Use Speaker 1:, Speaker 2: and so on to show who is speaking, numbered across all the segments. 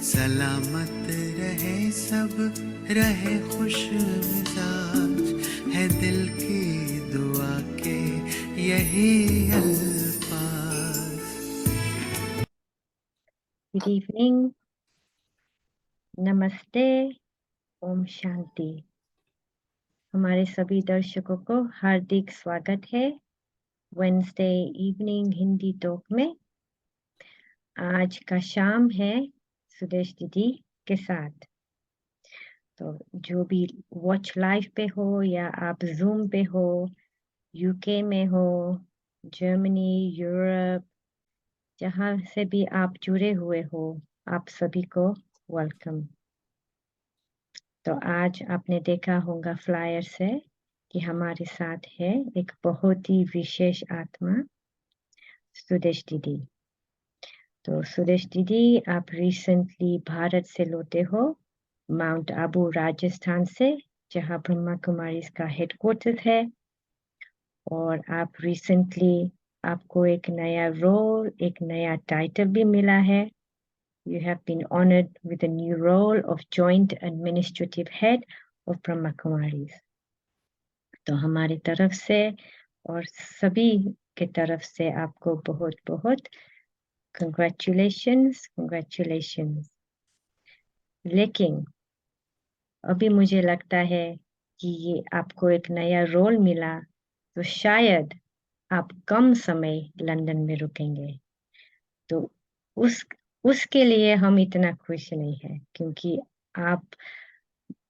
Speaker 1: सलामत रहे सब, रहे खुश मिजाज, है दिल की दुआ के यही अल्फाज।
Speaker 2: गुड इवनिंग, नमस्ते, ओम शांति। हमारे सभी दर्शकों को हार्दिक स्वागत है वेडनेसडे इवनिंग हिंदी टॉक में। आज का शाम है सुदेश दीदी के साथ। तो जो भी वॉच लाइव पे हो या आप जूम पे हो, यूके में हो, जर्मनी, यूरोप, जहाँ से भी आप जुड़े हुए हो, आप सभी को वेलकम। तो आज आपने देखा होगा फ्लायर से कि हमारे साथ है एक बहुत ही विशेष आत्मा, सुदेश दीदी। तो सुदेश दीदी, आप रिसेंटली भारत से लौटे हो, माउंट आबू राजस्थान से, जहाँ ब्रह्मा कुमारी का हेडक्वार्टर है। और आप रिसेंटली आपको एक नया रोल, एक नया टाइटल भी मिला है। You have been honored with a new role of Joint Administrative Head of Brahma Kumaris. तो हमारी तरफ से और सभी के तरफ से आपको बहुत बहुत congratulations, congratulations। लेकिन अभी मुझे लगता है कि ये आपको एक नया रोल मिला, तो शायद आप कम समय लंदन में रुकेंगे। तो उसके लिए हम इतना खुश नहीं है, क्योंकि आप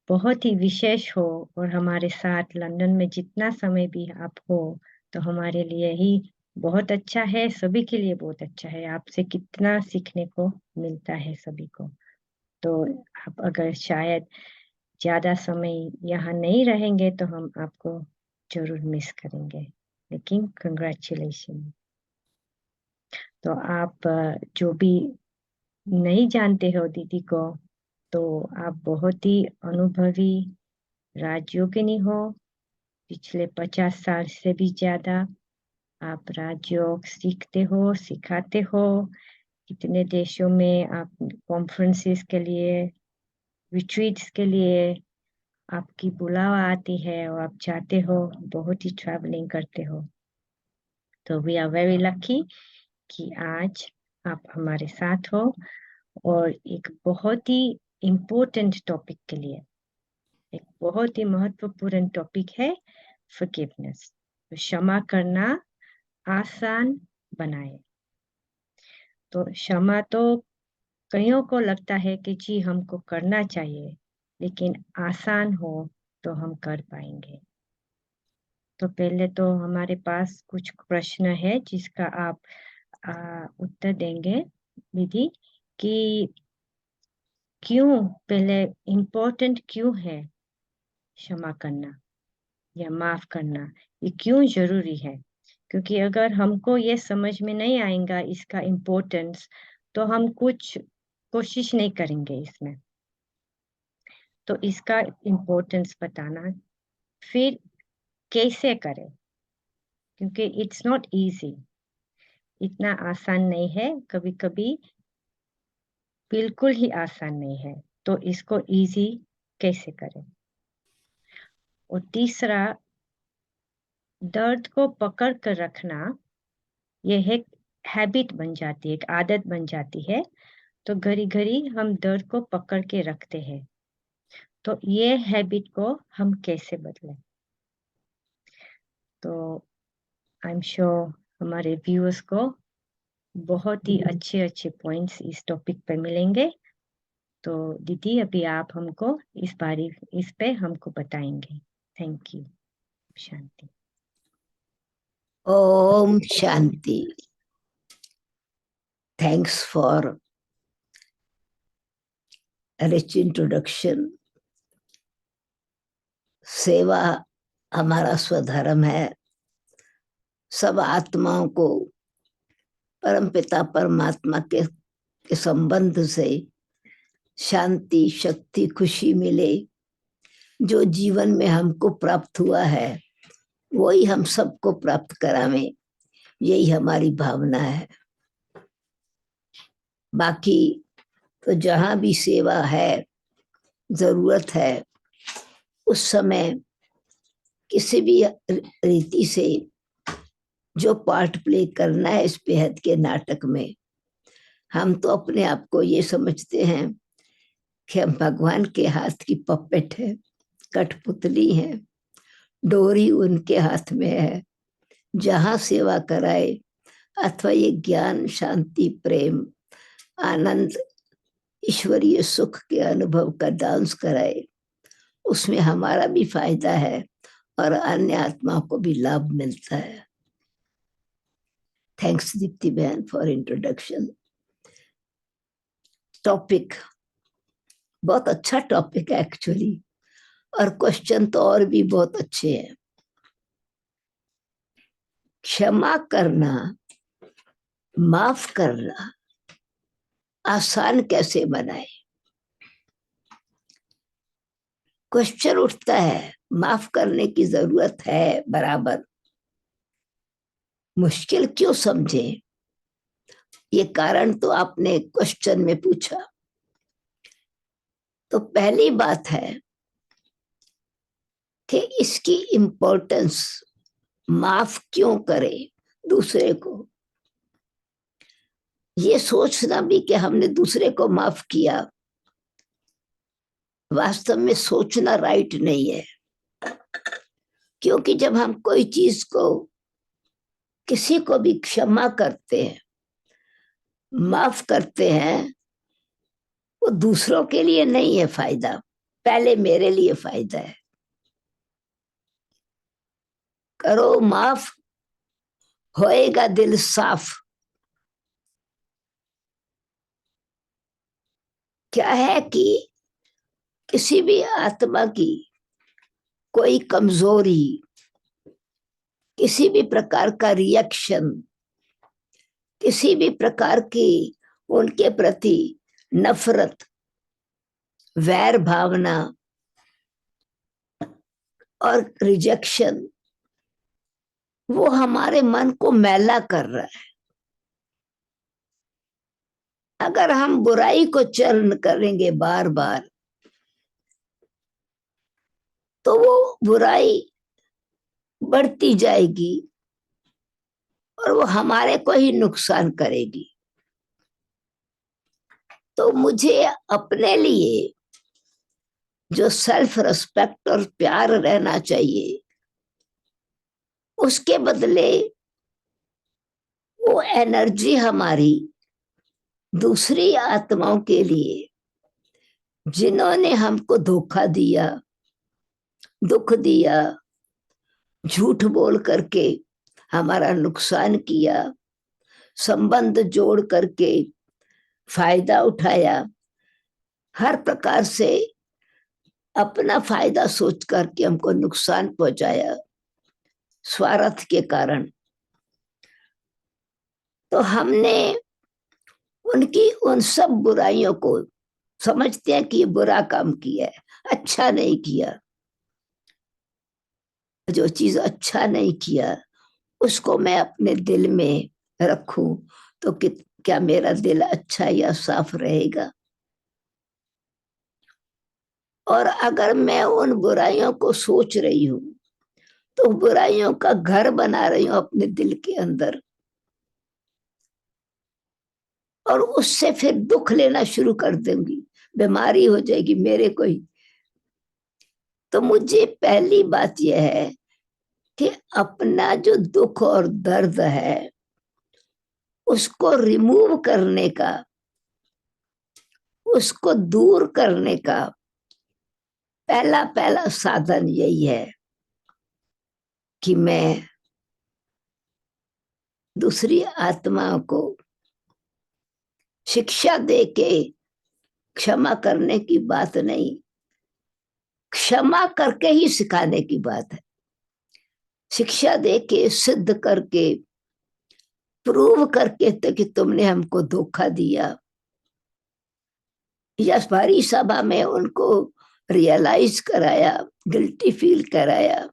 Speaker 2: बहुत ही विशेष हो और हमारे साथ लंदन में जितना समय भी आप हो, तो हमारे लिए ही बहुत अच्छा है, सभी के लिए बहुत अच्छा है। आपसे कितना सीखने को मिलता है सभी को। तो आप अगर शायद ज्यादा समय यहाँ नहीं रहेंगे तो हम आपको जरूर मिस करेंगे, लेकिन कंग्रेचुलेशन। तो आप जो भी नहीं जानते हो दीदी को, तो आप बहुत ही अनुभवी राजयोगिनी हो। पिछले 50 साल से भी ज्यादा आप राजयोग सीखते हो, सिखाते हो। कितने देशों में आप कॉन्फ्रेंसेस के लिए, रिट्रीट्स के लिए आपकी बुलावा आती है और आप जाते हो, बहुत ही ट्रैवलिंग करते हो। तो वी आर वेरी लकी कि आज आप हमारे साथ हो, और एक बहुत ही इम्पोर्टेंट टॉपिक के लिए, एक बहुत ही महत्वपूर्ण टॉपिक है फॉरगिवनेस। तो क्षमा करना आसान बनाए। तो क्षमा तो कईयों को लगता है कि जी हमको करना चाहिए, लेकिन आसान हो तो हम कर पाएंगे। तो पहले तो हमारे पास कुछ प्रश्न है जिसका आप उत्तर देंगे दीदी, कि क्यों, पहले इम्पोर्टेंट क्यों है क्षमा करना या माफ करना, ये क्यों जरूरी है? क्योंकि अगर हमको ये समझ में नहीं आएगा इसका इम्पोर्टेंस, तो हम कुछ कोशिश नहीं करेंगे इसमें। तो इसका इम्पोर्टेंस बताना, फिर कैसे करें, क्योंकि इट्स नॉट इजी, इतना आसान नहीं है, कभी कभी बिल्कुल ही आसान नहीं है। तो इसको इजी कैसे करें? और तीसरा, दर्द को पकड़ कर रखना, यह एक हैबिट बन जाती है, एक आदत बन जाती है। तो घड़ी घड़ी हम दर्द को पकड़ के रखते हैं, तो ये हैबिट को हम कैसे बदलें? तो आई एम श्योर हमारे व्यूअर्स को बहुत ही अच्छे अच्छे पॉइंट्स इस टॉपिक पे मिलेंगे। तो दीदी अभी आप हमको इस पे हमको बताएंगे। Thank you. शांति।
Speaker 3: ओम शांति। Thanks for a rich introduction. सेवा हमारा स्वधर्म है। सब आत्माओं को परमपिता परमात्मा के संबंध से शांति, शक्ति, खुशी मिले। जो जीवन में हमको प्राप्त हुआ है वही हम सबको प्राप्त करावें, यही हमारी भावना है। बाकी तो जहां भी सेवा है, जरूरत है, उस समय किसी भी रीति से जो पार्ट प्ले करना है इस बेहद के नाटक में, हम तो अपने आप को ये समझते हैं कि हम भगवान के हाथ की पपेट है, कठपुतली है, डोरी उनके हाथ में है। जहां सेवा कराए अथवा ये ज्ञान, शांति, प्रेम, आनंद, ईश्वरीय सुख के अनुभव का डांस कराए, उसमें हमारा भी फायदा है और अन्य आत्माओं को भी लाभ मिलता है। थैंक्स दीप्ति बहन फॉर इंट्रोडक्शन। टॉपिक बहुत अच्छा टॉपिक है एक्चुअली, और क्वेश्चन तो और भी बहुत अच्छे हैं। क्षमा करना, माफ करना आसान कैसे बनाए? क्वेश्चन उठता है, माफ करने की जरूरत है बराबर, मुश्किल क्यों समझे? ये कारण तो आपने क्वेश्चन में पूछा। तो पहली बात है कि इसकी इम्पोर्टेंस, माफ क्यों करे दूसरे को, ये सोचना भी कि हमने दूसरे को माफ किया, वास्तव में सोचना राइट नहीं है। क्योंकि जब हम कोई चीज को, किसी को भी क्षमा करते हैं, माफ करते हैं, वो दूसरों के लिए नहीं है फायदा, पहले मेरे लिए फायदा है। करो माफ, होएगा दिल साफ। क्या है कि किसी भी आत्मा की कोई कमजोरी, किसी भी प्रकार का रिएक्शन, किसी भी प्रकार की उनके प्रति नफरत, वैर भावना और रिजेक्शन, वो हमारे मन को मैला कर रहा है। अगर हम बुराई को चरण करेंगे बार बार, तो वो बुराई बढ़ती जाएगी और वो हमारे को ही नुकसान करेगी। तो मुझे अपने लिए जो सेल्फ रिस्पेक्ट और प्यार रहना चाहिए, उसके बदले वो एनर्जी हमारी दूसरी आत्माओं के लिए, जिन्होंने हमको धोखा दिया, दुख दिया, झूठ बोल करके हमारा नुकसान किया, संबंध जोड़ करके फायदा उठाया, हर प्रकार से अपना फायदा सोच करके हमको नुकसान पहुंचाया स्वार्थ के कारण, तो हमने उनकी उन सब बुराइयों को समझते हैं कि ये बुरा काम किया है, अच्छा नहीं किया। जो चीज अच्छा नहीं किया उसको मैं अपने दिल में रखूं तो क्या मेरा दिल अच्छा या साफ रहेगा? और अगर मैं उन बुराइयों को सोच रही हूं तो बुराइयों का घर बना रही हूं अपने दिल के अंदर, और उससे फिर दुख लेना शुरू कर दूंगी, बीमारी हो जाएगी मेरे को ही। तो मुझे पहली बात यह है कि अपना जो दुख और दर्द है उसको रिमूव करने का, उसको दूर करने का पहला पहला साधन यही है कि मैं दूसरी आत्माओं को शिक्षा दे के, क्षमा करने की बात नहीं, क्षमा करके ही सिखाने की बात है। शिक्षा दे के, सिद्ध करके, प्रूव करके तो कि तुमने हमको धोखा दिया, या भारी सभा में उनको रियलाइज कराया, गिल्टी फील कराया,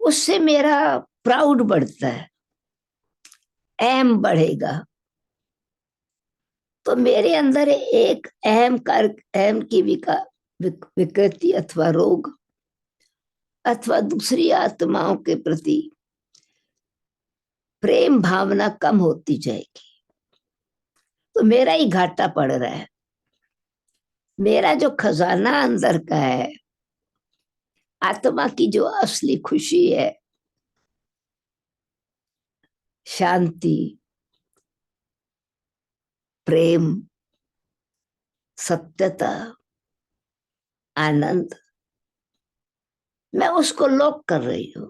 Speaker 3: उससे मेरा प्राउड बढ़ता है, एम बढ़ेगा। तो मेरे अंदर एक अहम की विकृति अथवा रोग अथवा दूसरी आत्माओं के प्रति प्रेम भावना कम होती जाएगी, तो मेरा ही घाटा पड़ रहा है। मेरा जो खजाना अंदर का है, आत्मा की जो असली खुशी है, शांति, प्रेम, सत्यता, आनंद, मैं उसको लॉक कर रही हूं,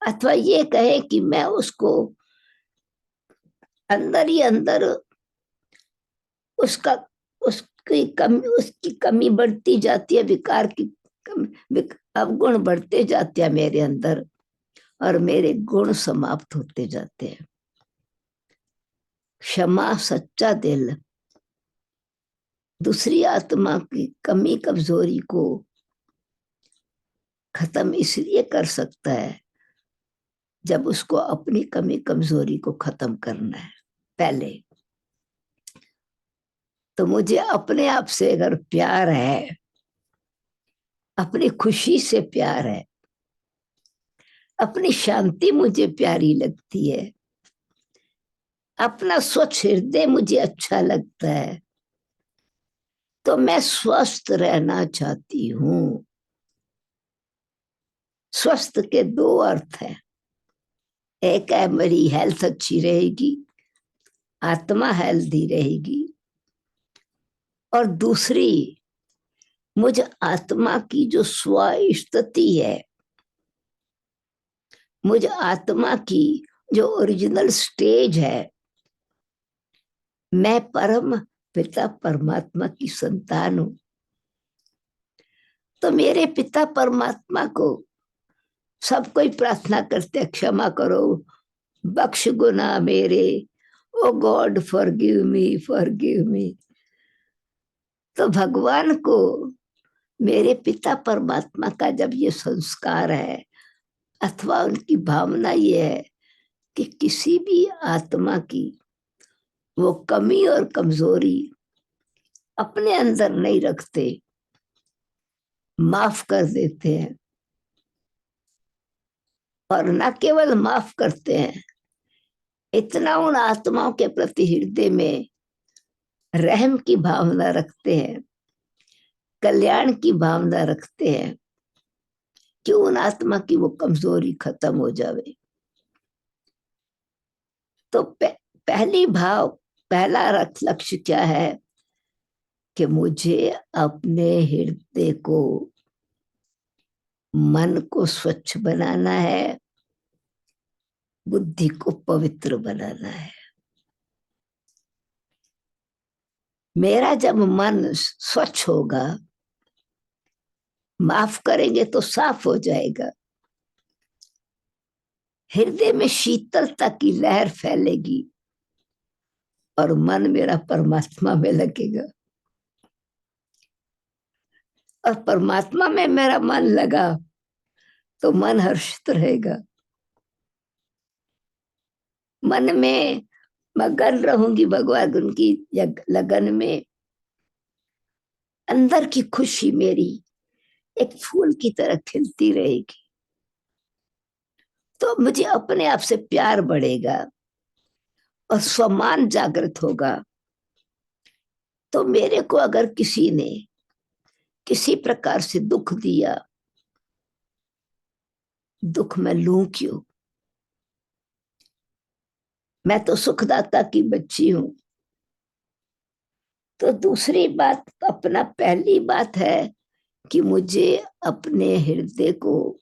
Speaker 3: अथवा ये कहे कि मैं उसको अंदर ही अंदर उसका उसकी कमी बढ़ती जाती है, विकार की अवगुण बढ़ते जाते हैं मेरे अंदर, और मेरे गुण समाप्त होते जाते हैं। क्षमा, सच्चा दिल दूसरी आत्मा की कमी कमजोरी को खत्म इसलिए कर सकता है जब उसको अपनी कमी कमजोरी को खत्म करना है। पहले तो मुझे अपने आप से अगर प्यार है, अपनी खुशी से प्यार है, अपनी शांति मुझे प्यारी लगती है, अपना स्वच्छ हृदय मुझे अच्छा लगता है, तो मैं स्वस्थ रहना चाहती हूं। स्वस्थ के दो अर्थ हैं, एक है मेरी हेल्थ अच्छी रहेगी, आत्मा हेल्दी रहेगी, और दूसरी मुझ आत्मा की जो स्व स्थिति है, मुझ आत्मा की जो ओरिजिनल स्टेज है, मैं परम पिता परमात्मा की संतान हूं। तो मेरे पिता परमात्मा को सब कोई प्रार्थना करते, क्षमा करो, बख्श गुना मेरे, oh God forgive me, forgive me. तो भगवान को, मेरे पिता परमात्मा का जब ये संस्कार है अथवा उनकी भावना ये है कि किसी भी आत्मा की वो कमी और कमजोरी अपने अंदर नहीं रखते, माफ कर देते हैं, और न केवल माफ करते हैं, इतना उन आत्माओं के प्रति हृदय में रहम की भावना रखते हैं, कल्याण की भावना रखते हैं कि उन आत्मा की वो कमजोरी खत्म हो जावे। तो पहला लक्ष्य क्या है कि मुझे अपने हृदय को, मन को स्वच्छ बनाना है, बुद्धि को पवित्र बनाना है। मेरा जब मन स्वच्छ होगा, माफ करेंगे तो साफ हो जाएगा, हृदय में शीतलता की लहर फैलेगी और मन मेरा परमात्मा में लगेगा, और परमात्मा में मेरा मन लगा तो मन हर्षित रहेगा, मन में मगन रहूंगी भगवान उनकी लगन में। अंदर की खुशी मेरी एक फूल की तरह खिलती रहेगी, तो मुझे अपने आप से प्यार बढ़ेगा और सम्मान जागृत होगा। तो मेरे को अगर किसी ने किसी प्रकार से दुख दिया, दुख मैं लूं क्यों? मैं तो सुखदाता की बच्ची हूं। तो दूसरी बात, अपना पहली बात है कि मुझे अपने हृदय को,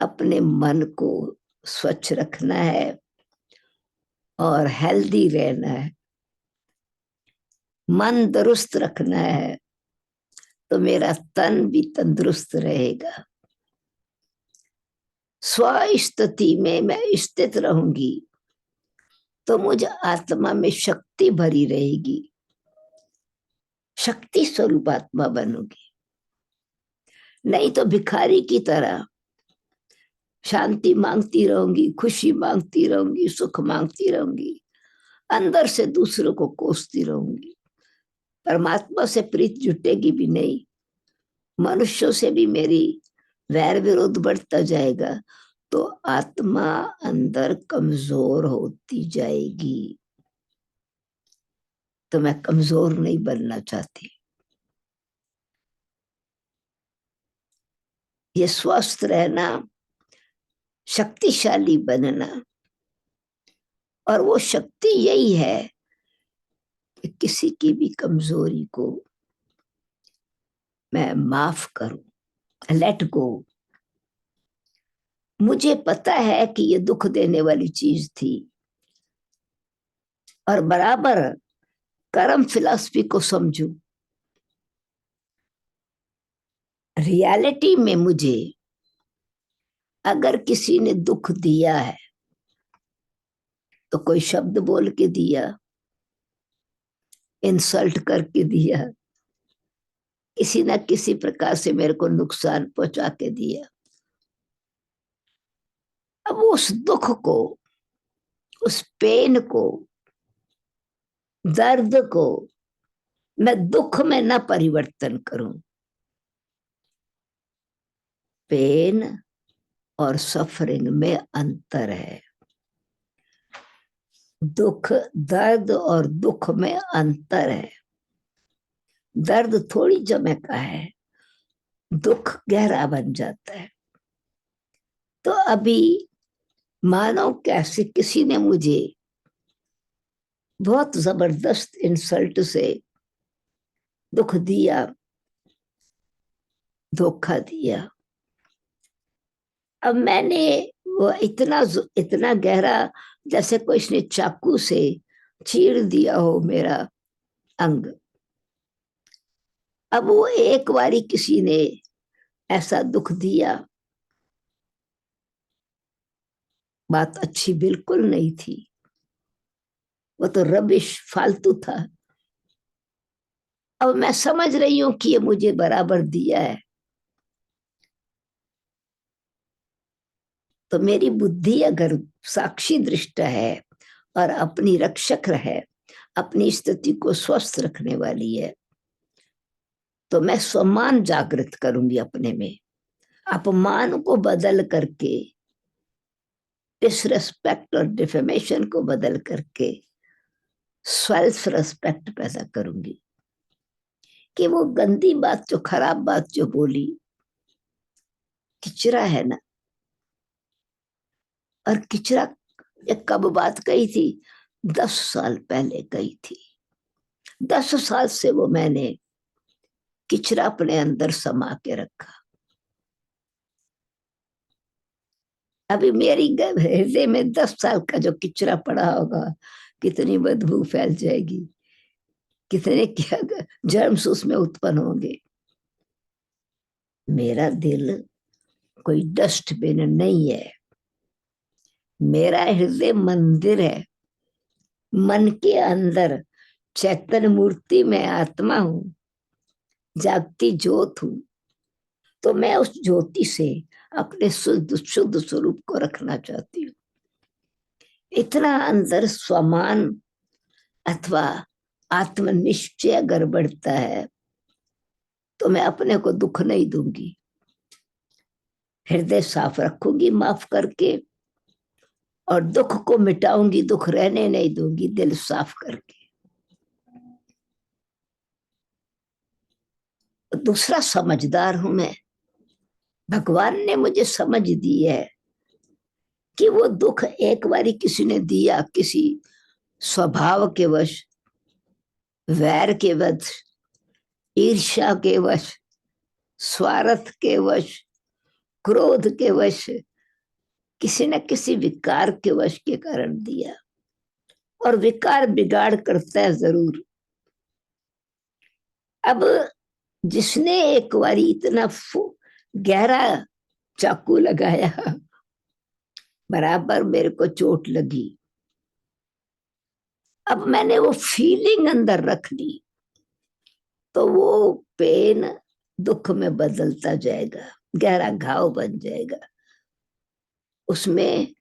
Speaker 3: अपने मन को स्वच्छ रखना है और हेल्दी रहना है, मन दुरुस्त रखना है, तो मेरा तन भी तंदुरुस्त रहेगा। स्व स्थिति में मैं स्थित रहूंगी तो मुझे आत्मा में शक्ति भरी रहेगी, शक्ति स्वरूप आत्मा बनूंगी। नहीं तो भिखारी की तरह शांति मांगती रहूंगी, खुशी मांगती रहूंगी, सुख मांगती रहूंगी, अंदर से दूसरों को कोसती रहूंगी, परमात्मा से प्रीत जुटेगी भी नहीं, मनुष्यों से भी मेरी वैर विरोध बढ़ता जाएगा, तो आत्मा अंदर कमजोर होती जाएगी। तो मैं कमजोर नहीं बनना चाहती। ये स्वस्थ रहना, शक्तिशाली बनना, और वो शक्ति यही है कि किसी की भी कमजोरी को मैं माफ करूं, लेट गो। मुझे पता है कि ये दुख देने वाली चीज थी, और बराबर कर्म फिलॉसफी को समझू। रियलिटी में मुझे अगर किसी ने दुख दिया है तो कोई शब्द बोल के दिया, इंसल्ट करके दिया, किसी ना किसी प्रकार से मेरे को नुकसान पहुंचा के दिया। अब उस दुख को, उस पेन को, दर्द को मैं दुख में न परिवर्तन करूं। पेन और सफरिंग में अंतर है। दुख, दर्द और दुख में अंतर है। दर्द थोड़ी जमे का है, दुख गहरा बन जाता है। तो अभी मानो कैसे किसी ने मुझे बहुत जबरदस्त इंसल्ट से दुख दिया, धोखा दिया। अब मैंने वो इतना गहरा, जैसे कोई इसने चाकू से चीर दिया हो मेरा अंग। अब वो एक बारी किसी ने ऐसा दुख दिया, बात अच्छी बिल्कुल नहीं थी, वो तो रबिश, फालतू था। अब मैं समझ रही हूं कि ये मुझे बराबर दिया है, तो मेरी बुद्धि अगर साक्षी दृष्ट है और अपनी रक्षक है, अपनी स्थिति को स्वस्थ रखने वाली है, तो मैं सम्मान जागृत करूंगी अपने में। अपमान को बदल करके, डिसरेस्पेक्ट और डिफेमेशन को बदल करके सेल्फ रेस्पेक्ट पैदा करूंगी। कि वो गंदी बात, जो खराब बात जो बोली, किचरा है ना। और किचरा कब बात कही थी? 10 साल पहले कही थी। 10 साल से वो मैंने किचरा अपने अंदर समा के रखा। अभी मेरी हृदय में 10 साल का जो किचरा पड़ा होगा, कितनी बदबू फैल जाएगी, कितने क्या जर्म्स उसमें उत्पन्न होंगे। मेरा दिल कोई डस्टबिन नहीं है, मेरा हृदय मंदिर है। मन के अंदर चैतन्य मूर्ति में आत्मा हूं, जागती ज्योत हूं। तो मैं उस ज्योति से अपने शुद्ध शुद्ध स्वरूप को रखना चाहती हूँ। इतना अंदर स्वमान अथवा आत्मनिश्चय अगर बढ़ता है, तो मैं अपने को दुख नहीं दूंगी। हृदय साफ रखूंगी माफ करके, और दुख को मिटाऊंगी, दुख रहने नहीं दूंगी, दिल साफ करके। दूसरा, समझदार हूं मैं। भगवान ने मुझे समझ दी है कि वो दुख एक बारी किसी ने दिया, किसी स्वभाव के वश, वैर के वश, ईर्ष्या के वश, स्वार्थ के वश, क्रोध के वश, किसी न किसी विकार के वश के कारण दिया। और विकार बिगाड़ करता है जरूर। अब जिसने एक बारी इतना गहरा चाकू लगाया, बराबर मेरे को चोट लगी। अब मैंने वो फीलिंग अंदर रख ली, तो वो पेन दुख में बदलता जाएगा, गहरा घाव बन जाएगा। उसमें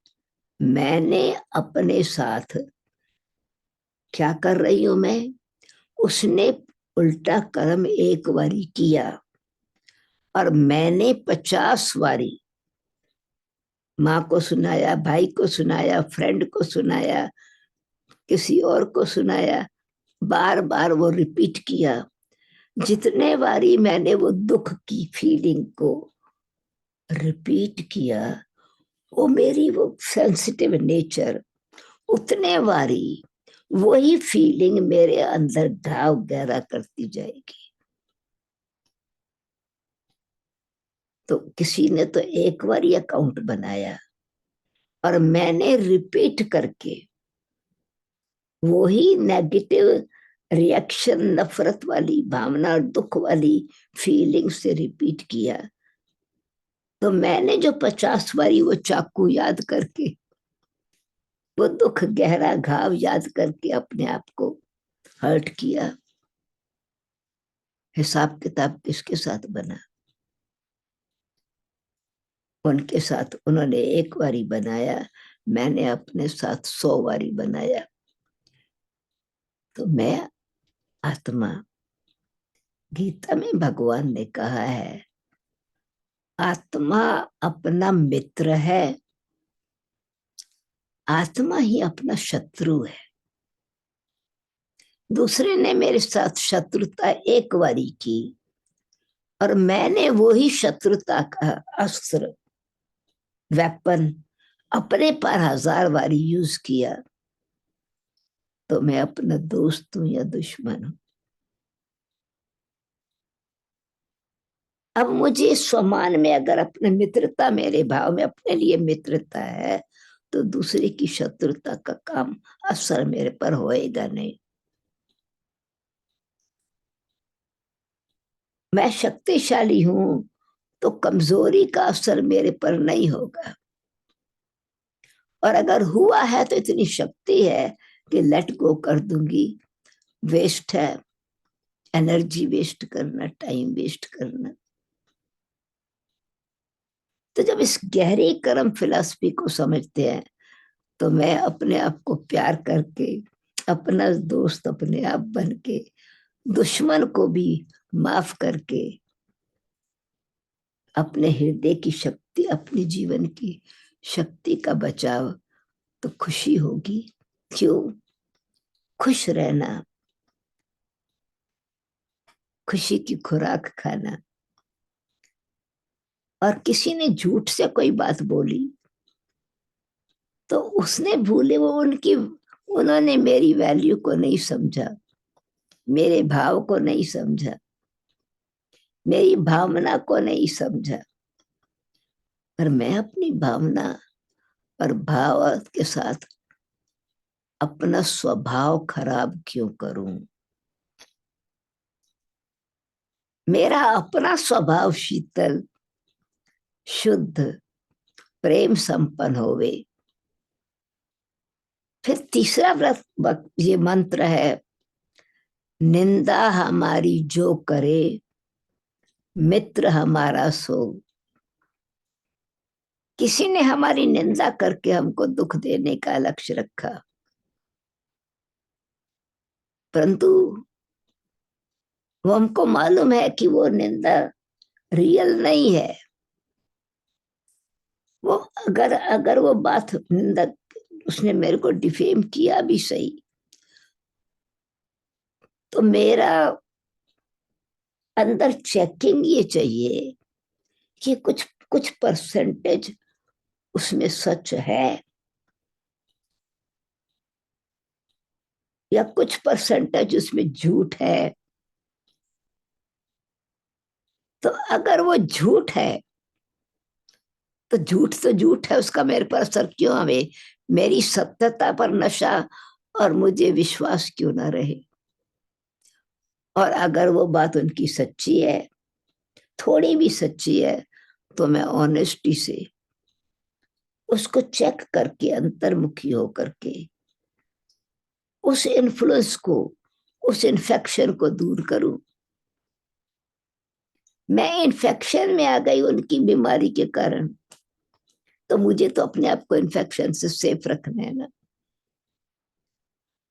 Speaker 3: मैंने अपने साथ क्या कर रही हूं मैं? उसने उल्टा कर्म एक बारी किया और मैंने 50 बारी माँ को सुनाया, भाई को सुनाया, फ्रेंड को सुनाया, किसी और को सुनाया, बार बार वो रिपीट किया। जितने बारी मैंने वो दुख की फीलिंग को रिपीट किया, वो मेरी वो सेंसिटिव नेचर उतने बारी वही फीलिंग मेरे अंदर घाव गहरा करती जाएगी। तो किसी ने तो एक बार ये अकाउंट बनाया और मैंने रिपीट करके वही नेगेटिव रिएक्शन, नफरत वाली भावना और दुख वाली फीलिंग से रिपीट किया। तो मैंने जो 50 बारी वो चाकू याद करके, वो दुख गहरा घाव याद करके अपने आप को हर्ट किया, हिसाब किताब किसके साथ बना? उनके साथ। उन्होंने एक बारी बनाया, मैंने अपने साथ 100 बारी बनाया। तो मैं आत्मा, गीता में भगवान ने कहा है आत्मा अपना मित्र है, आत्मा ही अपना शत्रु है। दूसरे ने मेरे साथ शत्रुता एक बारी की और मैंने वही शत्रुता का अस्त्र, वेपन अपने पर 1000 बारी यूज किया। तो मैं अपना दोस्त हूं या दुश्मन हूं? अब मुझे स्वमान में अगर अपने मित्रता, मेरे भाव में अपने लिए मित्रता है, तो दूसरे की शत्रुता का काम असर मेरे पर होएगा नहीं। मैं शक्तिशाली हूं तो कमजोरी का असर मेरे पर नहीं होगा, और अगर हुआ है तो इतनी शक्ति है कि लेट गो कर दूंगी। वेस्ट है एनर्जी वेस्ट करना, टाइम वेस्ट करना। तो जब इस गहरी कर्म फिलॉसफी को समझते हैं, तो मैं अपने आप को प्यार करके, अपना दोस्त अपने आप बन के, दुश्मन को भी माफ करके, अपने हृदय की शक्ति, अपने जीवन की शक्ति का बचाव, तो खुशी होगी। क्यों? खुश रहना, खुशी की खुराक खाना। और किसी ने झूठ से कोई बात बोली तो उसने भूले, वो उनकी, उन्होंने मेरी वैल्यू को नहीं समझा, मेरे भाव को नहीं समझा, मेरी भावना को नहीं समझा। पर मैं अपनी भावना और भाव के साथ अपना स्वभाव खराब क्यों करूं? मेरा अपना स्वभाव शीतल, शुद्ध, प्रेम संपन्न होवे। फिर तीसरा व्रत ये मंत्र है, निंदा हमारी जो करे, मित्र हमारा सो। किसी ने हमारी निंदा करके हमको दुख देने का लक्ष्य रखा, परंतु वो हमको मालूम है कि वो निंदा रियल नहीं है। वो अगर अगर वो बात, निंदा, उसने मेरे को डिफेम किया भी सही, तो मेरा अंदर चेकिंग ये चाहिए कि कुछ कुछ परसेंटेज उसमें सच है या कुछ परसेंटेज उसमें झूठ है। तो अगर वो झूठ है तो झूठ है, उसका मेरे पर असर क्यों हमें, मेरी सत्यता पर नशा और मुझे विश्वास क्यों ना रहे? और अगर वो बात उनकी सच्ची है, थोड़ी भी सच्ची है, तो मैं ऑनेस्टी से उसको चेक करके, अंतर्मुखी होकर के उस इन्फ्लुएंस को, उस इन्फेक्शन को दूर करूं। मैं इन्फेक्शन में आ गई उनकी बीमारी के कारण, तो मुझे तो अपने आप को इन्फेक्शन से सेफ रखना है ना।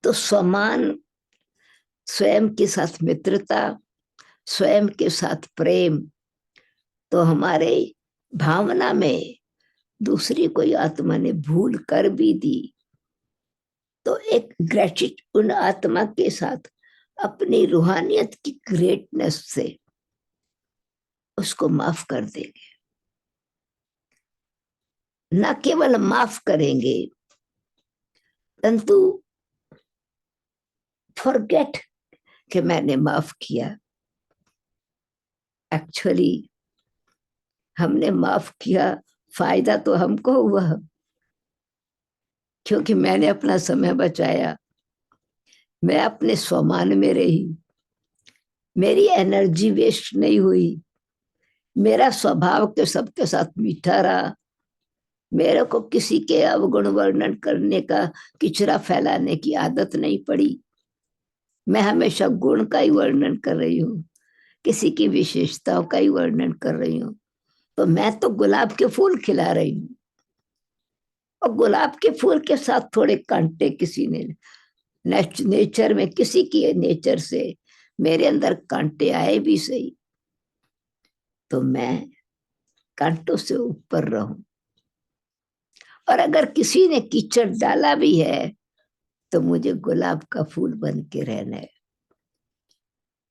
Speaker 3: तो समान, स्वयं के साथ मित्रता, स्वयं के साथ प्रेम, तो हमारे भावना में दूसरी कोई आत्मा ने भूल कर भी दी तो एक ग्रेटिट्यूड उन आत्मा के साथ अपनी रूहानियत की ग्रेटनेस से उसको माफ कर देंगे। न केवल माफ करेंगे परंतु फॉरगेट कि मैंने माफ किया। एक्चुअली हमने माफ किया, फायदा तो हमको हुआ क्योंकि मैंने अपना समय बचाया, मैं अपने स्वमान में रही, मेरी एनर्जी वेस्ट नहीं हुई, मेरा स्वभाव के सबके साथ मीठा रहा, मेरे को किसी के अवगुण वर्णन करने का, किचरा फैलाने की आदत नहीं पड़ी। मैं हमेशा गुण का ही वर्णन कर रही हूँ, किसी की विशेषताओं का ही वर्णन कर रही हूँ। तो मैं तो गुलाब के फूल खिला रही हूँ और गुलाब के फूल के साथ थोड़े कांटे किसी ने नेचर में, किसी की नेचर से मेरे अंदर कांटे आए भी सही तो मैं कांटों से ऊपर रहूं। और अगर किसी ने कीचड़ डाला भी है तो मुझे गुलाब का फूल बन के रहना है।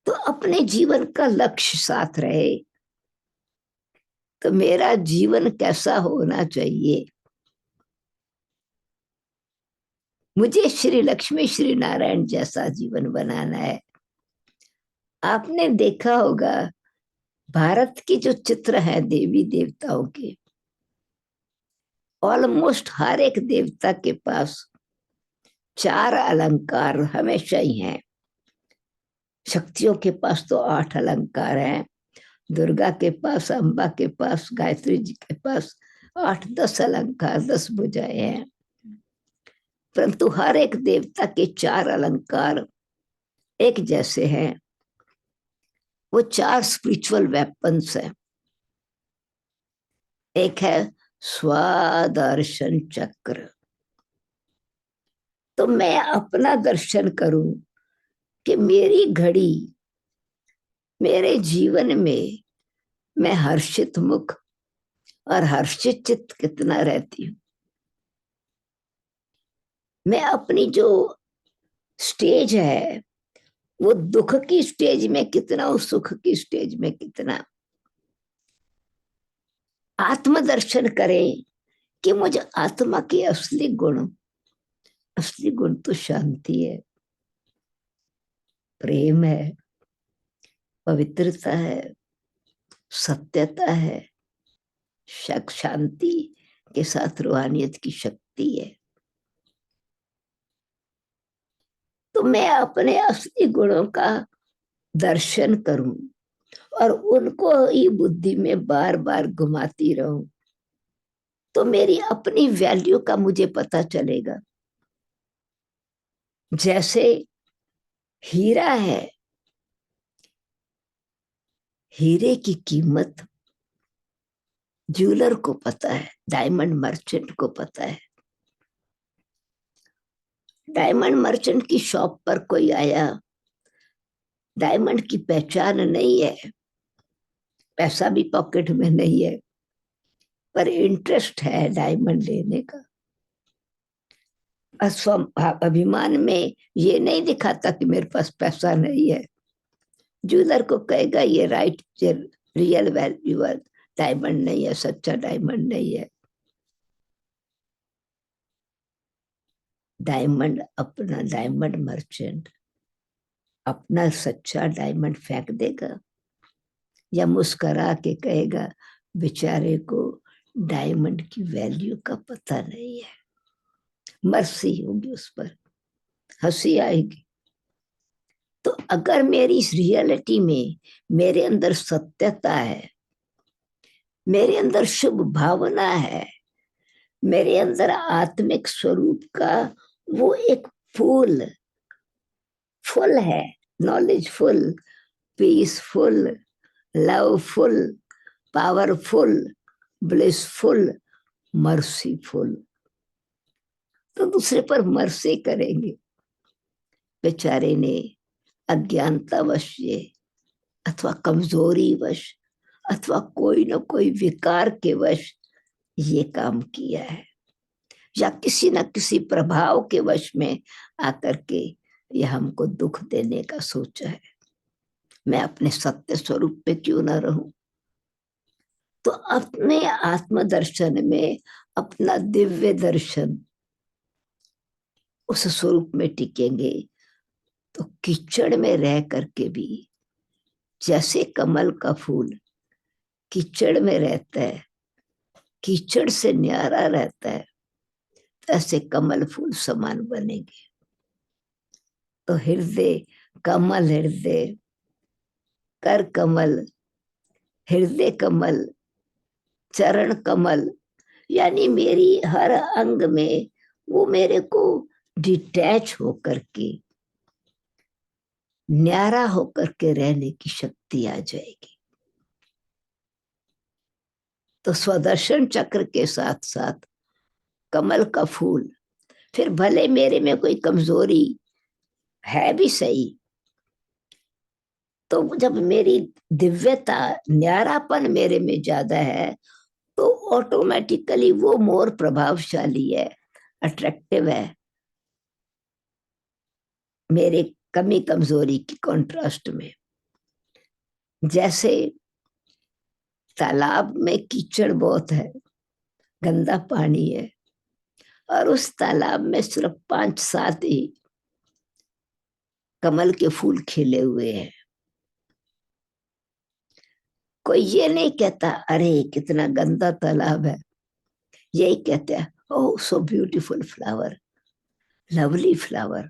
Speaker 3: तो अपने जीवन का लक्ष्य साथ रहे। तो मेरा जीवन कैसा होना चाहिए? मुझे श्री लक्ष्मी श्री नारायण जैसा जीवन बनाना है। आपने देखा होगा भारत की जो चित्र है देवी देवताओं के, ऑलमोस्ट हर एक देवता के पास 4 अलंकार हमेशा ही हैं। शक्तियों के पास तो 8 अलंकार हैं, दुर्गा के पास, अम्बा के पास, गायत्री जी के पास 8-10 अलंकार, 10 भुजाएं हैं। परंतु हर एक देवता के 4 अलंकार एक जैसे हैं। वो 4 स्पिरिचुअल वेपन्स हैं। एक है स्वादर्शन चक्र। तो मैं अपना दर्शन करूं कि मेरी घड़ी, मेरे जीवन में मैं हर्षित मुख और हर्षित चित्त कितना रहती हूँ। मैं अपनी जो स्टेज है वो दुख की स्टेज में कितना और सुख की स्टेज में कितना। आत्मदर्शन करें कि मुझे आत्मा की असली गुण तो शांति है, प्रेम है, पवित्रता है, सत्यता है, शांति के साथ रूहानियत की शक्ति है। तो मैं अपने असली गुणों का दर्शन करूं और उनको ही बुद्धि में बार बार घुमाती रहूं तो मेरी अपनी वैल्यू का मुझे पता चलेगा। जैसे हीरा है, हीरे की कीमत ज्वेलर को पता है, डायमंड मर्चेंट को पता है। डायमंड मर्चेंट की शॉप पर कोई आया, डायमंड की पहचान नहीं है, पैसा भी पॉकेट में नहीं है, पर इंटरेस्ट है डायमंड लेने का। अभिमान में ये नहीं दिखाता कि मेरे पास पैसा नहीं है। ज्वेलर को कहेगा ये राइट, रियल वैल्यू डायमंड नहीं है, सच्चा डायमंड नहीं है। डायमंड, अपना डायमंड मर्चेंट अपना सच्चा डायमंड फेंक देगा या मुस्करा के कहेगा बेचारे को डायमंड की वैल्यू का पता नहीं है। मर्सी होगी उस पर, हंसी आएगी। तो अगर मेरी इस रियलिटी में मेरे अंदर सत्यता है, मेरे अंदर शुभ भावना है, मेरे अंदर आत्मिक स्वरूप का वो एक फूल है, knowledgeful, peaceful, loveful, powerful, blissful, merciful, तो दूसरे पर मर्सी करेंगे। बेचारे ने अज्ञानतावश ये अथवा कमजोरी वश अथवा कोई न कोई विकार के वश ये काम किया है, या किसी न किसी प्रभाव के वश में आकर के यह हमको दुख देने का सोचा है। मैं अपने सत्य स्वरूप पे क्यों ना रहूं? तो अपने आत्मदर्शन में अपना दिव्य दर्शन उस स्वरूप में टिकेंगे तो कीचड़ में रह करके भी, जैसे कमल का फूल कीचड़ में रहता है, कीचड़ से न्यारा रहता है, ऐसे कमल फूल समान बनेंगे। तो हृदय कमल, हृदय कर कमल, हृदय कमल, चरण कमल, यानी मेरी हर अंग में वो मेरे को डिटैच होकर के, न्यारा होकर के रहने की शक्ति आ जाएगी। तो स्वदर्शन चक्र के साथ साथ कमल का फूल, फिर भले मेरे में कोई कमजोरी है भी सही, तो जब मेरी दिव्यता, न्यारापन मेरे में ज्यादा है, तो ऑटोमेटिकली वो मोर प्रभावशाली है, अट्रैक्टिव है, मेरे कमी कमजोरी की कॉन्ट्रास्ट में। जैसे तालाब में कीचड़ बहुत है, गंदा पानी है, और उस तालाब में सिर्फ 5-7 ही कमल के फूल खिले हुए हैं। कोई ये नहीं कहता अरे कितना गंदा तालाब है, यही कहते हैं oh so beautiful flower, lovely flower.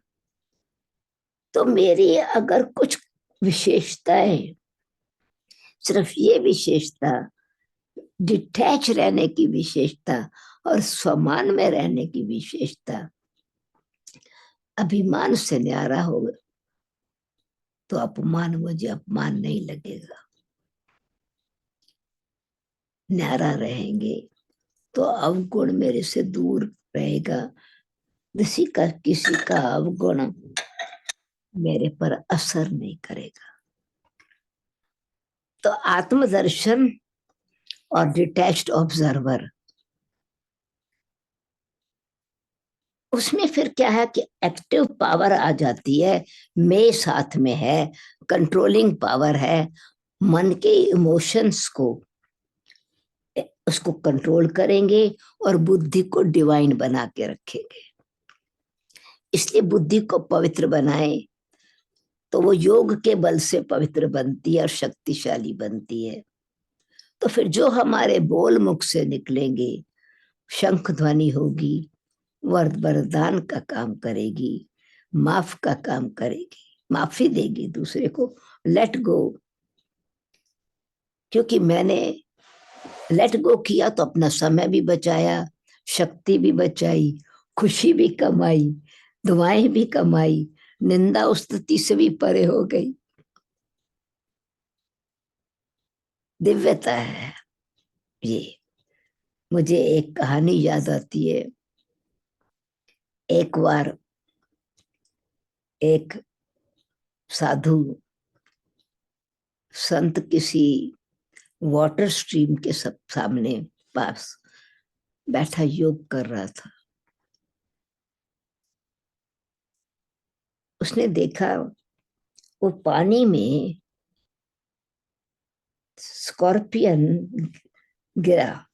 Speaker 3: तो मेरी अगर कुछ विशेषताएं, सिर्फ ये विशेषता, डिटैच रहने की विशेषता और समान में रहने की विशेषता अभिमान से न्यारा होगा, तो अपमान मुझे अपमान नहीं लगेगा। न्यारा रहेंगे तो अवगुण मेरे से दूर रहेगा, किसी का अवगुण मेरे पर असर नहीं करेगा। तो आत्मदर्शन और डिटैच्ड ऑब्जर्वर, उसमें फिर क्या है कि एक्टिव पावर आ जाती है, मैं साथ में है, कंट्रोलिंग पावर है, मन के इमोशंस को उसको कंट्रोल करेंगे और बुद्धि को डिवाइन बना के रखेंगे। इसलिए बुद्धि को पवित्र बनाए तो वो योग के बल से पवित्र बनती है और शक्तिशाली बनती है। तो फिर जो हमारे बोल मुख से निकलेंगे, शंख ध्वनि होगी, वरदान का काम करेगी, माफ का काम करेगी, माफी देगी दूसरे को, लेट गो। क्योंकि मैंने लेट गो किया तो अपना समय भी बचाया, शक्ति भी बचाई, खुशी भी कमाई, दुआएं भी कमाई, निंदा स्तुति से भी परे हो गई। दिव्यता है ये। मुझे एक कहानी याद आती है। एक बार एक साधु संत किसी वाटर स्ट्रीम के सब सामने पास बैठा योग कर रहा था। उसने देखा वो पानी में स्कॉर्पियन गिरा।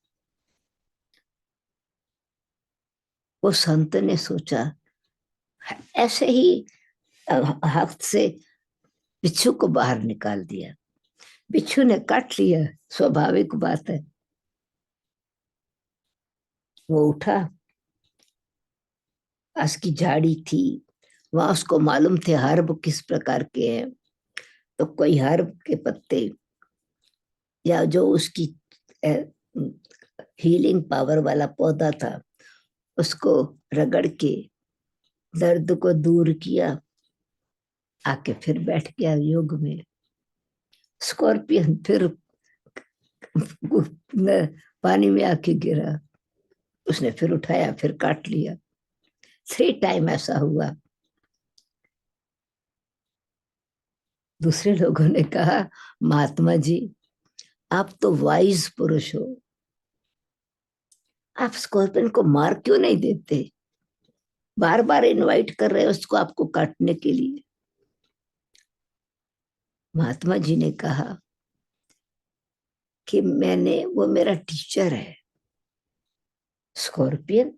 Speaker 3: वो संत ने सोचा, ऐसे ही हाथ से बिच्छू को बाहर निकाल दिया, बिच्छू ने काट लिया, स्वाभाविक बात है। वो उठा, पास की झाड़ी थी, वहां उसको मालूम थे हर्ब किस प्रकार के हैं, तो कोई हर्ब के पत्ते या जो उसकी हीलिंग पावर वाला पौधा था, उसको रगड़ के दर्द को दूर किया, आके फिर बैठ गया योग में। स्कॉर्पियन फिर पानी में आके गिरा, उसने फिर उठाया, फिर काट लिया। 3 टाइम ऐसा हुआ। दूसरे लोगों ने कहा, महात्मा जी आप तो वाइज पुरुष हो, आप स्कॉर्पियन को मार क्यों नहीं देते, बार बार इनवाइट कर रहे हो उसको आपको काटने के लिए। महात्मा जी ने कहा कि वो मेरा टीचर है। स्कॉर्पियन?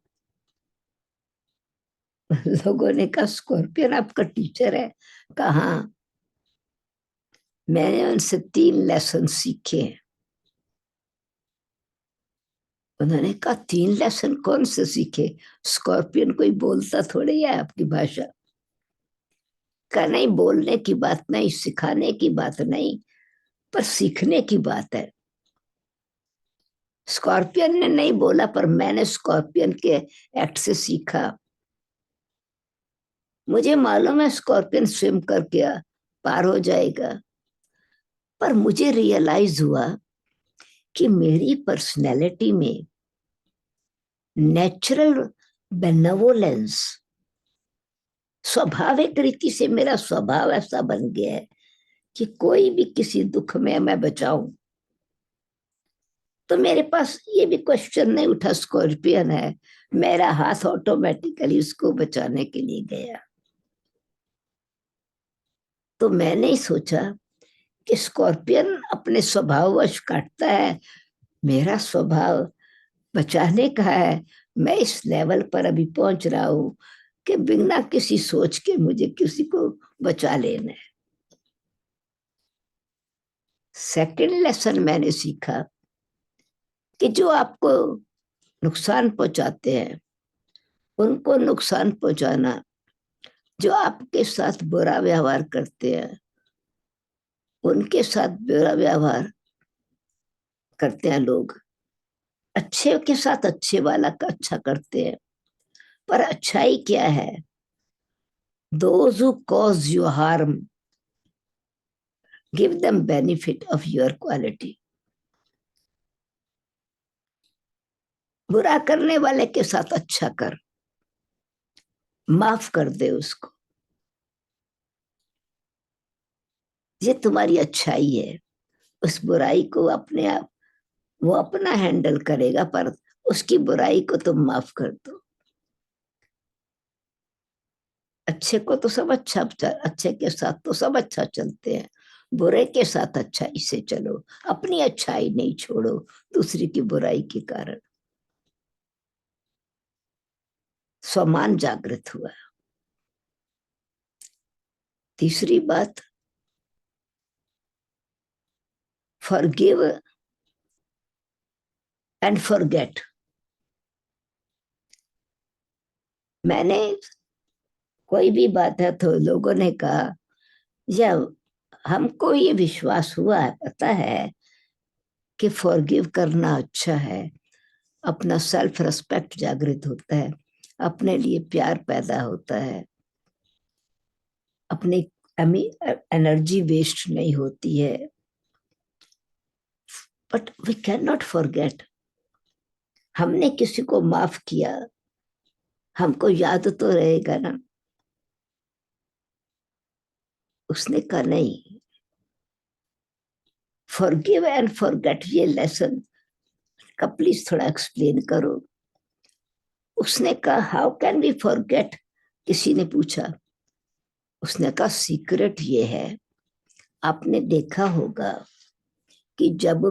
Speaker 3: लोगों ने कहा स्कॉर्पियन आपका टीचर है? कहा मैंने उनसे 3 लेसन सीखे हैं। उन्होंने कहा 3 लेसन कौन से सीखे? स्कॉर्पियन कोई बोलता थोड़ी है आपकी भाषा। का नहीं, बोलने की बात नहीं, सिखाने की बात नहीं, पर सीखने की बात है। स्कॉर्पियन ने नहीं बोला, पर मैंने स्कॉर्पियन के एक्ट से सीखा। मुझे मालूम है स्कॉर्पियन स्विम करके पार हो जाएगा, पर मुझे रियलाइज हुआ कि मेरी पर्सनैलिटी में नेचुरल बेनेवोलेंस, स्वाभाविक रीति से मेरा स्वभाव ऐसा बन गया है कि कोई भी किसी दुख में मैं बचाऊं। तो मेरे पास ये भी क्वेश्चन नहीं उठा स्कॉर्पियन है, मेरा हाथ ऑटोमेटिकली उसको बचाने के लिए गया। तो मैंने ही सोचा कि स्कॉर्पियन अपने स्वभाववश काटता है, मेरा स्वभाव बचाने का है। मैं इस लेवल पर अभी पहुंच रहा हूं कि बिना किसी सोच के मुझे किसी को बचा लेना है। सेकंड लेसन मैंने सीखा कि जो आपको नुकसान पहुंचाते हैं उनको नुकसान पहुंचाना, जो आपके साथ बुरा व्यवहार करते हैं उनके साथ बुरा व्यवहार करते हैं लोग, अच्छे के साथ अच्छे वाला का अच्छा करते हैं। पर अच्छाई क्या है? Those who cause you harm, give them benefit of your quality. बुरा करने वाले के साथ अच्छा कर, माफ कर दे उसको, ये तुम्हारी अच्छाई है। उस बुराई को अपने आप वो अपना हैंडल करेगा, पर उसकी बुराई को तुम माफ कर दो। अच्छे को तो सब अच्छा, अच्छे के साथ तो सब अच्छा चलते हैं, बुरे के साथ अच्छाई से चलो, अपनी अच्छाई नहीं छोड़ो दूसरी की बुराई के कारण। स्वमान जागृत हुआ। तीसरी बात, फॉरगिव एंड फॉरगेट। मैंने कोई भी बात है तो लोगों ने कहा, या हमको ये विश्वास हुआ है, पता है कि फॉरगिव करना अच्छा है, अपना सेल्फ रिस्पेक्ट जागृत होता है, अपने लिए प्यार पैदा होता है, अपनी एनर्जी वेस्ट नहीं होती है। But we can not forget. हमने किसी को माफ किया, हमको याद तो रहेगा ना। उसने कहा नहीं, फॉरगिव एंड फॉरगेट, ये लेसन का प्लीज थोड़ा एक्सप्लेन करो। उसने कहा हाउ कैन वी फॉरगेट? किसी ने पूछा। उसने कहा सीक्रेट ये है, आपने देखा होगा कि जब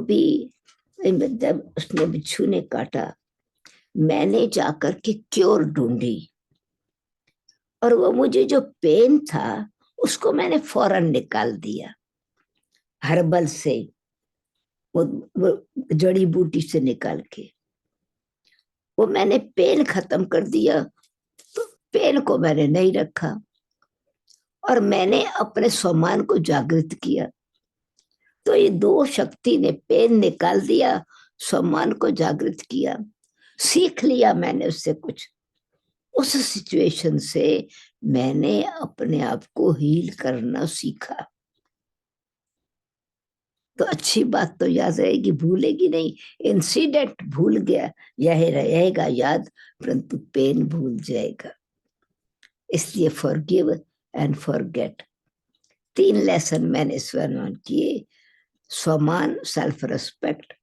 Speaker 3: उसने बिच्छू ने काटा, मैंने जाकर के क्योर ढूंढी, और वो मुझे जो पेन था उसको मैंने फौरन निकाल दिया, हर्बल से, वो जड़ी बूटी से निकाल के वो मैंने पेन खत्म कर दिया। तो पेन को मैंने नहीं रखा और मैंने अपने सम्मान को जागृत किया। तो ये 2 शक्ति ने पेन निकाल दिया, सम्मान को जागृत किया। सीख लिया मैंने उससे कुछ। उस सिचुएशन से मैंने अपने आप को हील करना सीखा। तो अच्छी बात तो याद रहेगी, भूलेगी नहीं। इंसिडेंट भूल गया, यह रहेगा याद, परंतु पेन भूल जाएगा। इसलिए फॉरगिव एंड फॉरगेट, 3 लेसन मैंने स्वर्णन किए। स्वमान, self respect,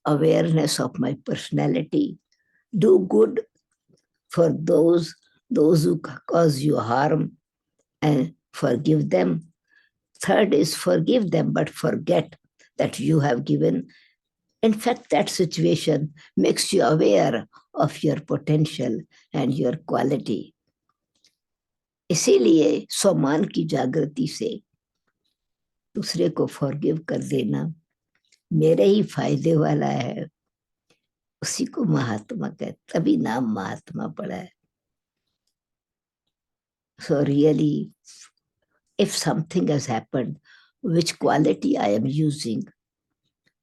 Speaker 3: awareness of my personality, do good for those who cause you harm and forgive them. Third is forgive them but forget that you have given. In fact, that situation makes you aware of your potential and your quality. इसीलिए स्वमान की जागृति से दूसरे को forgive कर देना मेरे ही फायदे वाला है, उसी को महात्मा कहते, तभी नाम महात्मा पड़ा है। So really, if something has happened, which quality I am using,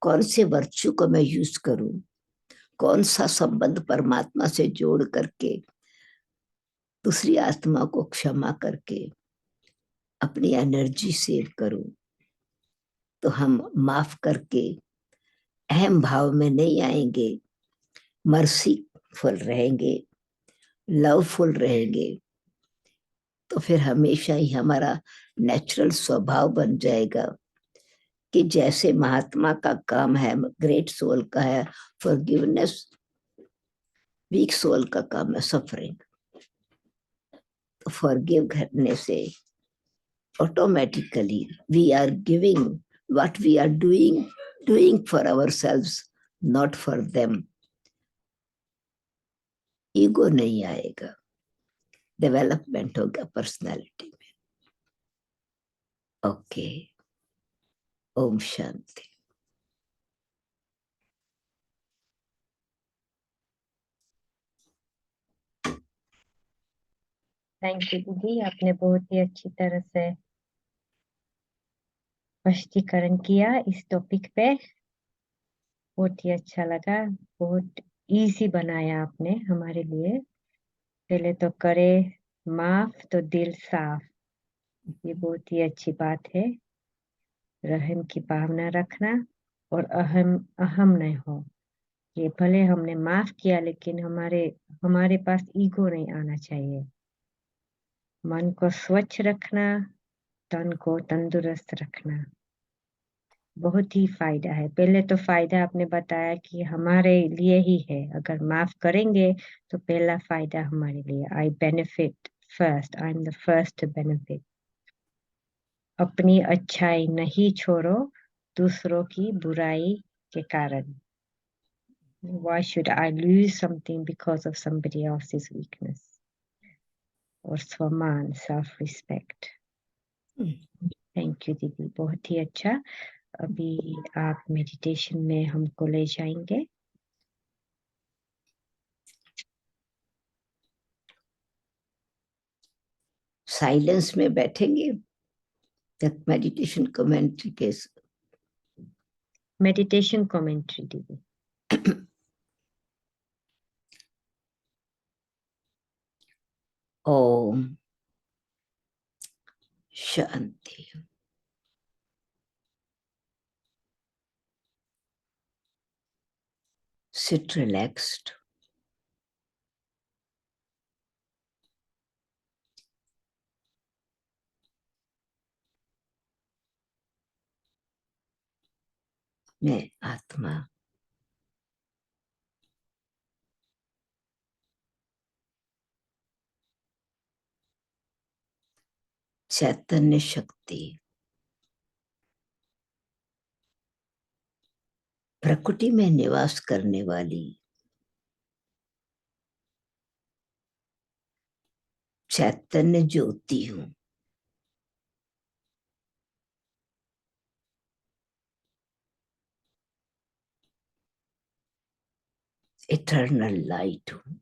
Speaker 3: कौन से वर्चू को मैं यूज करूं, कौन सा संबंध परमात्मा से जोड़ करके दूसरी आत्मा को क्षमा करके अपनी एनर्जी सेव करूं, तो हम माफ करके अहम भाव में नहीं आएंगे, मर्सीफुल रहेंगे, लवफुल रहेंगे, तो फिर हमेशा ही हमारा नेचुरल स्वभाव बन जाएगा कि जैसे महात्मा का काम है, ग्रेट सोल का है फॉरगिवनेस, वीक सोल का काम है सफरिंग। तो फॉरगिव करने से automatically we are giving what we are doing for ourselves, not for them. Ego नहीं आएगा, डेवलपमेंट होगा पर्सनालिटी में। ओके, ओम शांति।
Speaker 2: थैंक यू दीदी, आपने बहुत ही अच्छी तरह से स्पष्टीकरण किया इस टॉपिक पे। बहुत ही अच्छा लगा, बहुत इजी बनाया आपने हमारे लिए। पहले तो करे माफ तो दिल साफ, ये बहुत ही अच्छी बात है। रहम की भावना रखना और अहम नहीं हो। ये भले हमने माफ किया, लेकिन हमारे पास ईगो नहीं आना चाहिए। मन को स्वच्छ रखना, तन को तंदुरुस्त रखना, बहुत ही फायदा है। पहले तो फायदा आपने बताया कि हमारे लिए ही है, अगर माफ करेंगे तो पहला फायदा हमारे लिए। I benefit first, I am the first to benefit. अपनी अच्छाई नहीं छोड़ो दूसरों की बुराई के कारण। Why should I lose something because of somebody else's weakness? और स्वमान, सेल्फ रिस्पेक्ट। थैंक यू दीदी, बहुत ही अच्छा। अभी आप मेडिटेशन में हमको ले जाएंगे।
Speaker 3: साइलेंस में बैठेंगे तक मेडिटेशन कमेंट्री के।
Speaker 2: मेडिटेशन कमेंट्री दीदी।
Speaker 3: ओम शांति। Sit relaxed. मैं आत्मा चैतन्य शक्ति प्रकृति में निवास करने वाली चैतन्य ज्योति हूं। इटर्नल लाइट हूं।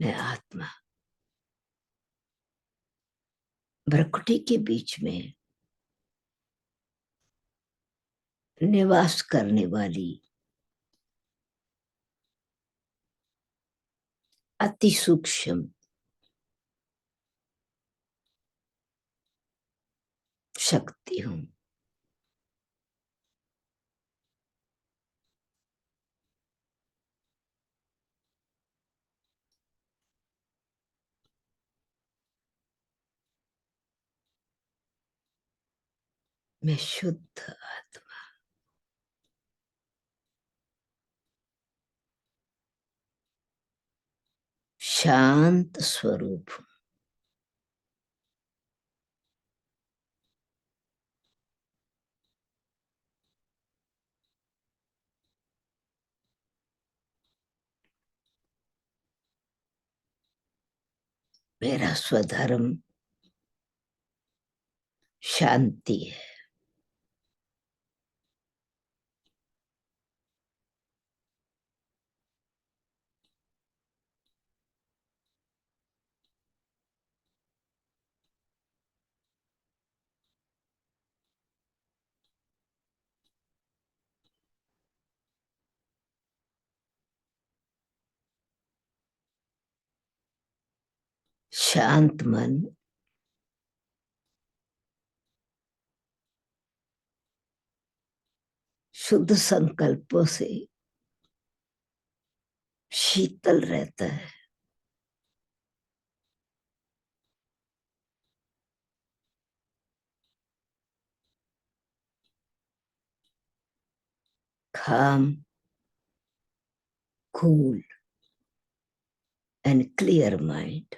Speaker 3: मैं आत्मा प्रकृति के बीच में निवास करने वाली अति सूक्ष्म शक्ति हूं। मैं शुद्ध आत्मा, शांत स्वरूप हूं। मेरा स्वधर्म शांति है। शांत मन शुद्ध संकल्पों से शीतल रहता है। calm, cool and clear mind.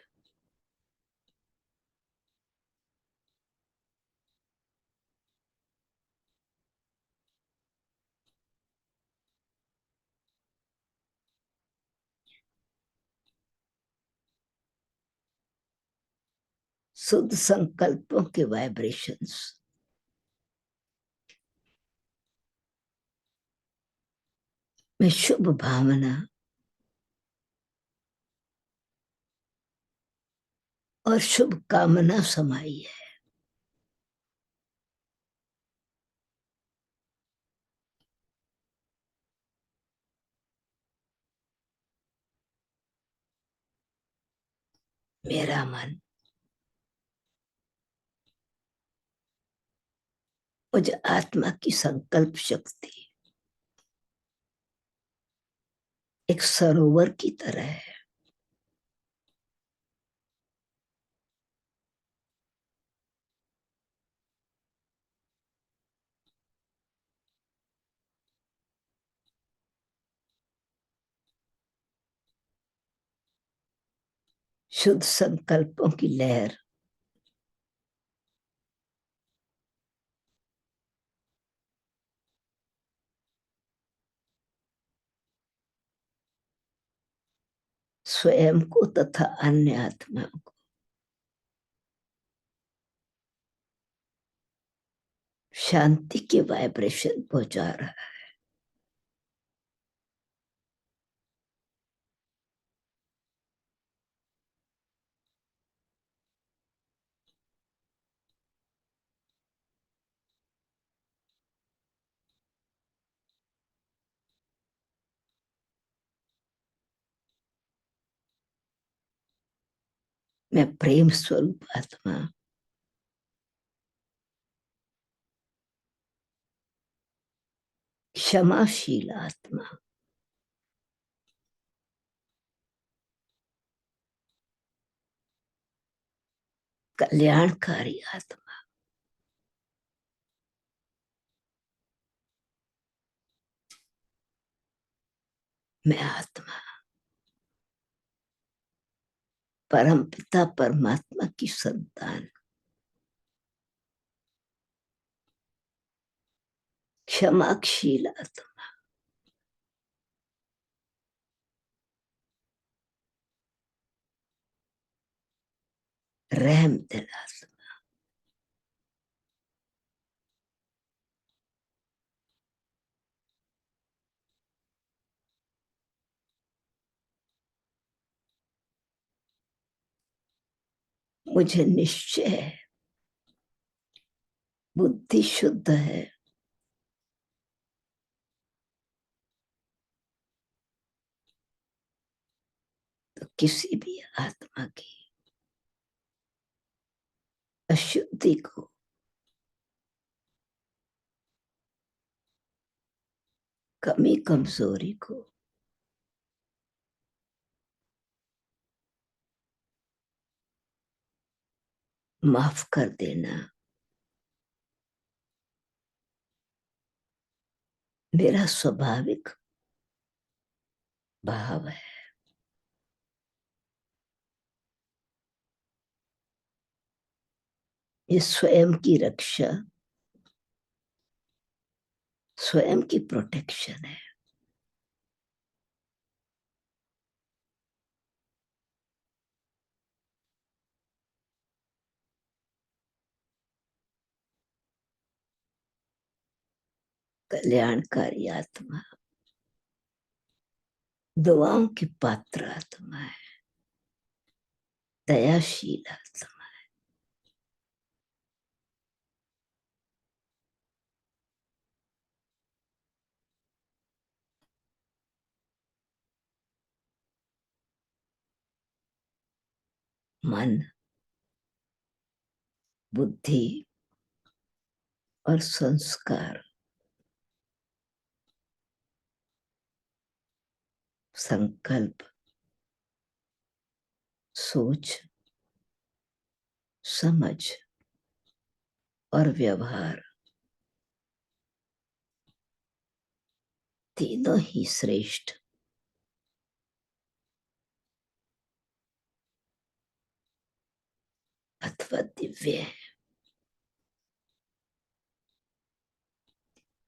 Speaker 3: शुद्ध संकल्पों के वाइब्रेशंस में शुभ भावना और शुभ कामना समाई है। मेरा मन मुझे आत्मा की संकल्प शक्ति एक सरोवर की तरह है। शुद्ध संकल्पों की लहर स्वयं को तथा अन्य आत्माओं को शांति के वाइब्रेशन पहुंचा रहा है। मैं प्रेम स्वरूप आत्मा, क्षमाशील आत्मा, कल्याणकारी आत्मा, मैं आत्मा परम पिता परमात्मा की संतान, क्षमाशील आत्मा, रहम दिल आत्मा। मुझे निश्चय है, बुद्धि शुद्ध है, तो किसी भी आत्मा की अशुद्धि को कमी कमजोरी को माफ कर देना मेरा स्वाभाविक भाव है। ये स्वयं की रक्षा, स्वयं की प्रोटेक्शन है। कल्याणकारी आत्मा, दुआओं की पात्र आत्मा है, दयाशील आत्मा। मन, बुद्धि और संस्कार, संकल्प, सोच, समझ और व्यवहार तीनों ही श्रेष्ठ अथवा दिव्य है।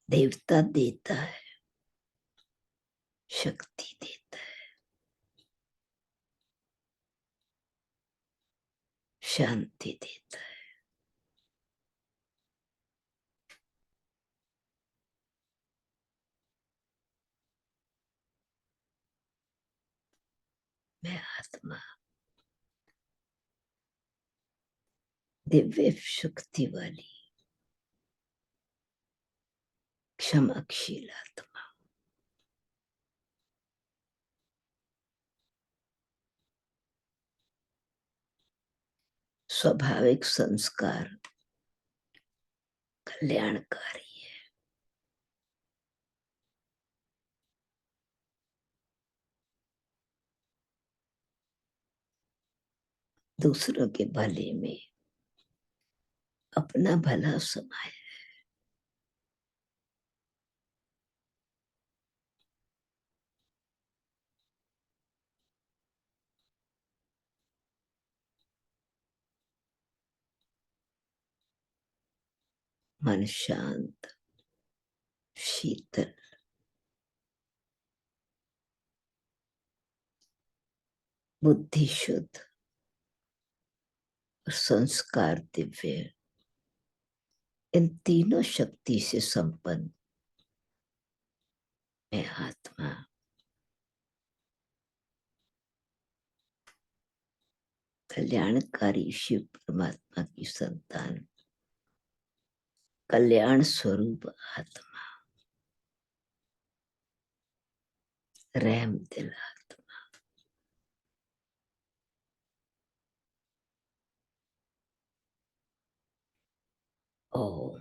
Speaker 3: देवता देता है, शक्ति देता है, शांति देता है। मैं आत्मा दिव्य शक्ति वाली क्षमाशील आत्मा, स्वाभाविक संस्कार कल्याणकारी है। दूसरों के भले में अपना भला समाये। मन शांत, शीतल, बुद्धि शुद्ध और संस्कार दिव्य, इन तीनों शक्ति से संपन्न मैं आत्मा कल्याणकारी शिव परमात्मा की संतान, कल्याण स्वरूप आत्मा, रहम दिल आत्मा। ओम